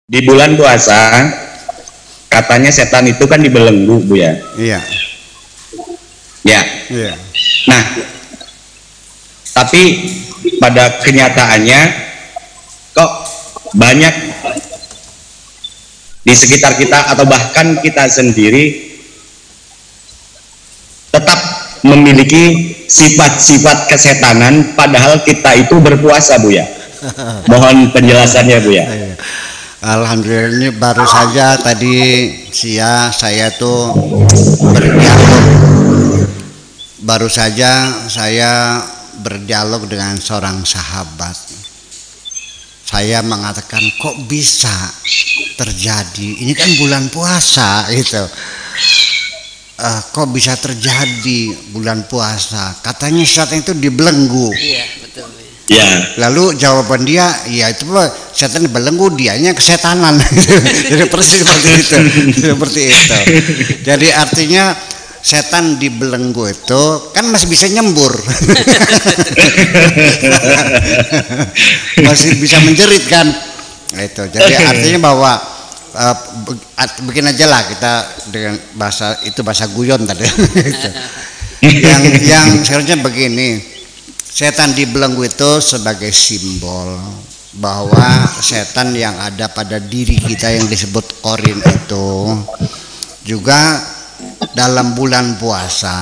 Di bulan puasa katanya setan itu kan dibelenggu, Bu ya. Iya. Ya. Iya. Nah, tapi pada kenyataannya kok banyak di sekitar kita atau bahkan kita sendiri tetap memiliki sifat-sifat kesetanan padahal kita itu berpuasa, Bu ya. Mohon penjelasannya, Bu ya. Alhamdulillah, ini baru saja tadi siang saya tuh berdialog. Baru saja saya berdialog dengan seorang sahabat. Saya mengatakan, kok bisa terjadi? Ini kan bulan puasa gitu. Kok bisa terjadi bulan puasa? Katanya setan itu dibelenggu. Iya, betul. Ya. Lalu jawaban dia, ya itu setan dibelenggu, dianya kesetanan. Jadi persis seperti itu. Seperti itu. Jadi artinya setan dibelenggu itu kan masih bisa nyembur. Masih bisa menjerit kan. Itu. Jadi artinya bahwa bikin aja lah kita dengan bahasa itu, bahasa guyon tadi. yang seharusnya begini, setan dibelenggu itu sebagai simbol bahwa setan yang ada pada diri kita yang disebut korin itu juga dalam bulan puasa,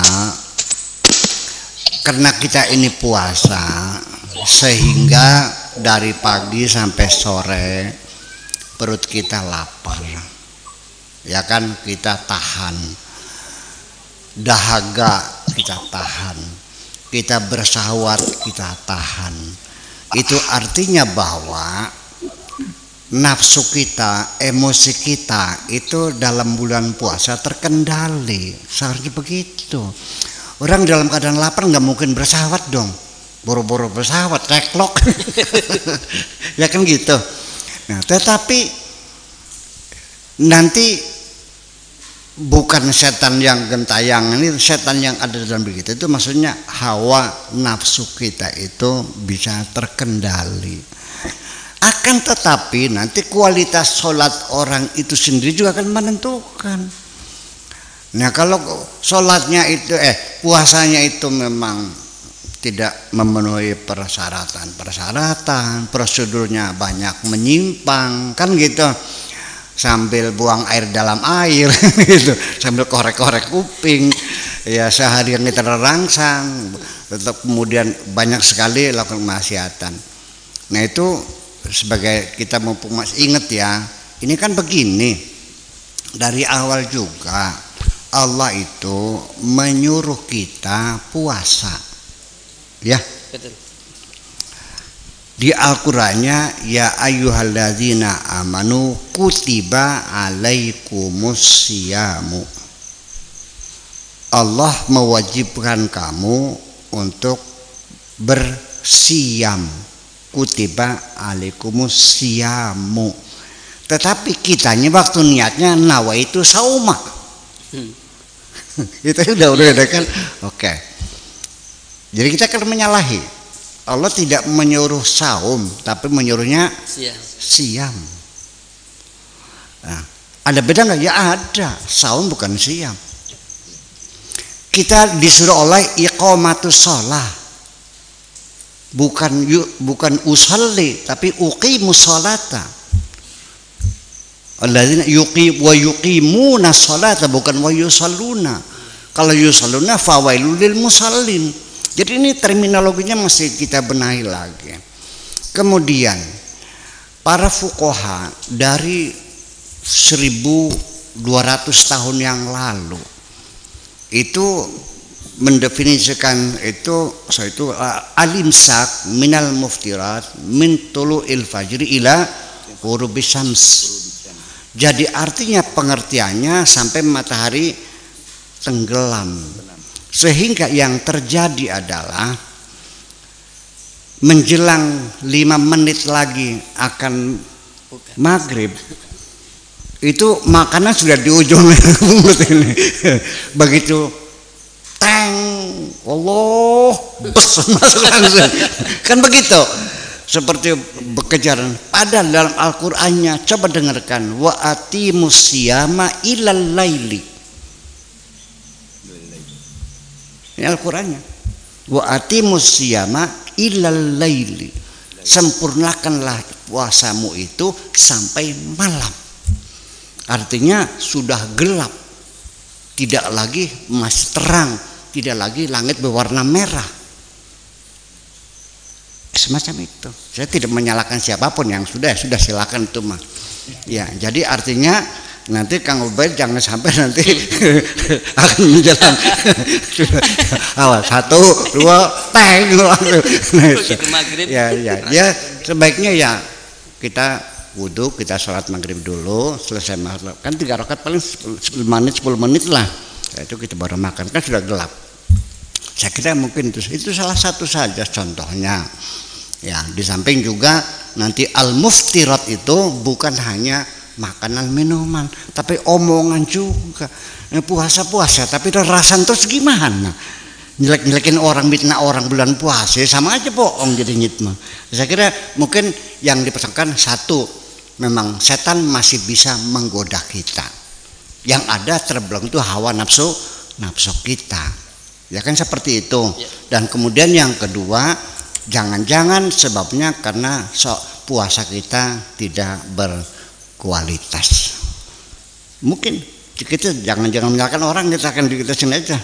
karena kita ini puasa sehingga dari pagi sampai sore perut kita lapar, ya kan, kita tahan, dahaga kita tahan, kita bersahwat kita tahan. Itu artinya bahwa nafsu kita, emosi kita itu dalam bulan puasa terkendali. Seharusnya begitu. Orang dalam keadaan lapar nggak mungkin bersahwat dong, boro-boro bersahwat, reklok. Ya kan gitu. Nah, tetapi nanti bukan setan yang gentayangan, ini setan yang ada dalam diri kita itu maksudnya hawa nafsu kita itu bisa terkendali. Akan tetapi nanti kualitas sholat orang itu sendiri juga akan menentukan. Nah, kalau sholatnya itu puasanya itu memang tidak memenuhi persyaratan, prosedurnya banyak menyimpang kan gitu, sambil buang air dalam air gitu, sambil korek-korek kuping, ya seharian kita rangsang, tetap kemudian banyak sekali lakukan kemaksiatan. Nah, itu sebagai kita mumpung masih ingat ya, ini kan begini, dari awal juga Allah itu menyuruh kita puasa. Ya, betul. Di Al-Qur'annya, ya ayyuhalladzina amanu kutiba alaikumusyamu. Allah mewajibkan kamu untuk bersiam. Kutiba alaikumusyamu. Tetapi kitanya waktu niatnya nawaitu sauma. Itu udah kan? Oke. Jadi kita akan menyalahi. Allah tidak menyuruh saum, tapi menyuruhnya siam. Nah, ada beda nggak? Ya ada. Saum bukan siam. Kita disuruh oleh iqamatus shalah, bukan usalli, tapi uqimus sholata. Alladzina yuqimuna sholata, bukan wa yusalluna. Kalau yusalluna fawailul lil musallin. Jadi ini terminologinya masih kita benahi lagi. Kemudian para fuqaha dari 1200 tahun yang lalu itu mendefinisikan itu al-imsak minal muftirat min tulu'il fajri ila ghurubis syams. Jadi artinya pengertiannya sampai matahari tenggelam. Sehingga yang terjadi adalah menjelang 5 menit lagi akan maghrib, itu makanan sudah di ujung mulut ini. Begitu teng, Allah, masuk langsung. Kan begitu. Seperti kejaran ada dalam Al-Qur'annya. Coba dengarkan, wa atimus siyama ilal laili. Ini Al-Qur'annya. Wa atimus siyama ilal laili. Sempurnakanlah puasamu itu sampai malam. Artinya sudah gelap, tidak lagi masih terang, tidak lagi langit berwarna merah. Semacam itu. Saya tidak menyalahkan siapapun, yang sudah silakan itu mah. Ya, jadi artinya nanti Kang Ubaid jangan sampai nanti akan menjelang awal 1, 2 teng. Ya, sebaiknya ya kita wudhu, kita sholat maghrib dulu, selesai maghrib kan 3 rakaat paling 10 menit lah. Itu kita baru makan, kan sudah gelap. Saya kira mungkin itu salah satu saja contohnya. Ya, di samping juga nanti al-muftirat itu bukan hanya makanan minuman, tapi omongan juga. Puasa tapi rasan terus gimana? Jelek-jelekin orang, mitnah orang bulan puasa, sama aja bohong jadi nyitma. Saya kira mungkin yang dipesankan satu, memang setan masih bisa menggoda kita. Yang ada terbelang itu hawa nafsu kita. Ya kan seperti itu. Dan kemudian yang kedua, jangan-jangan sebabnya karena puasa kita tidak berkualitas. Mungkin kita jangan menyalahkan orang, kita akan kita sini aja.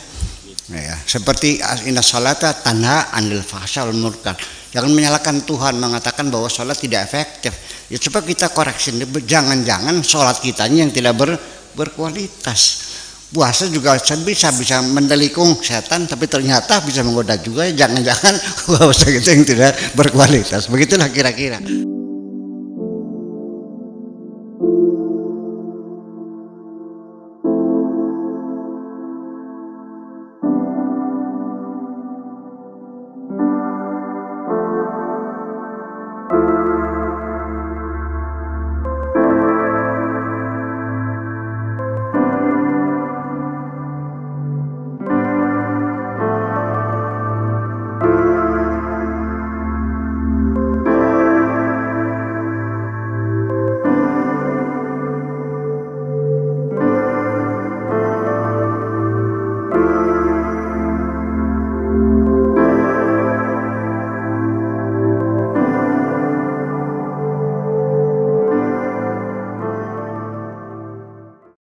Ya, seperti inna sholata tanha anil fahsya wal munkar. Jangan menyalahkan Tuhan mengatakan bahwa sholat tidak efektif. Ya coba kita koreksi, jangan-jangan sholat kitanya yang tidak berkualitas. Puasa juga bisa mendelikung setan, tapi ternyata bisa menggoda juga. Jangan-jangan puasa kita yang tidak berkualitas. Begitulah kira-kira.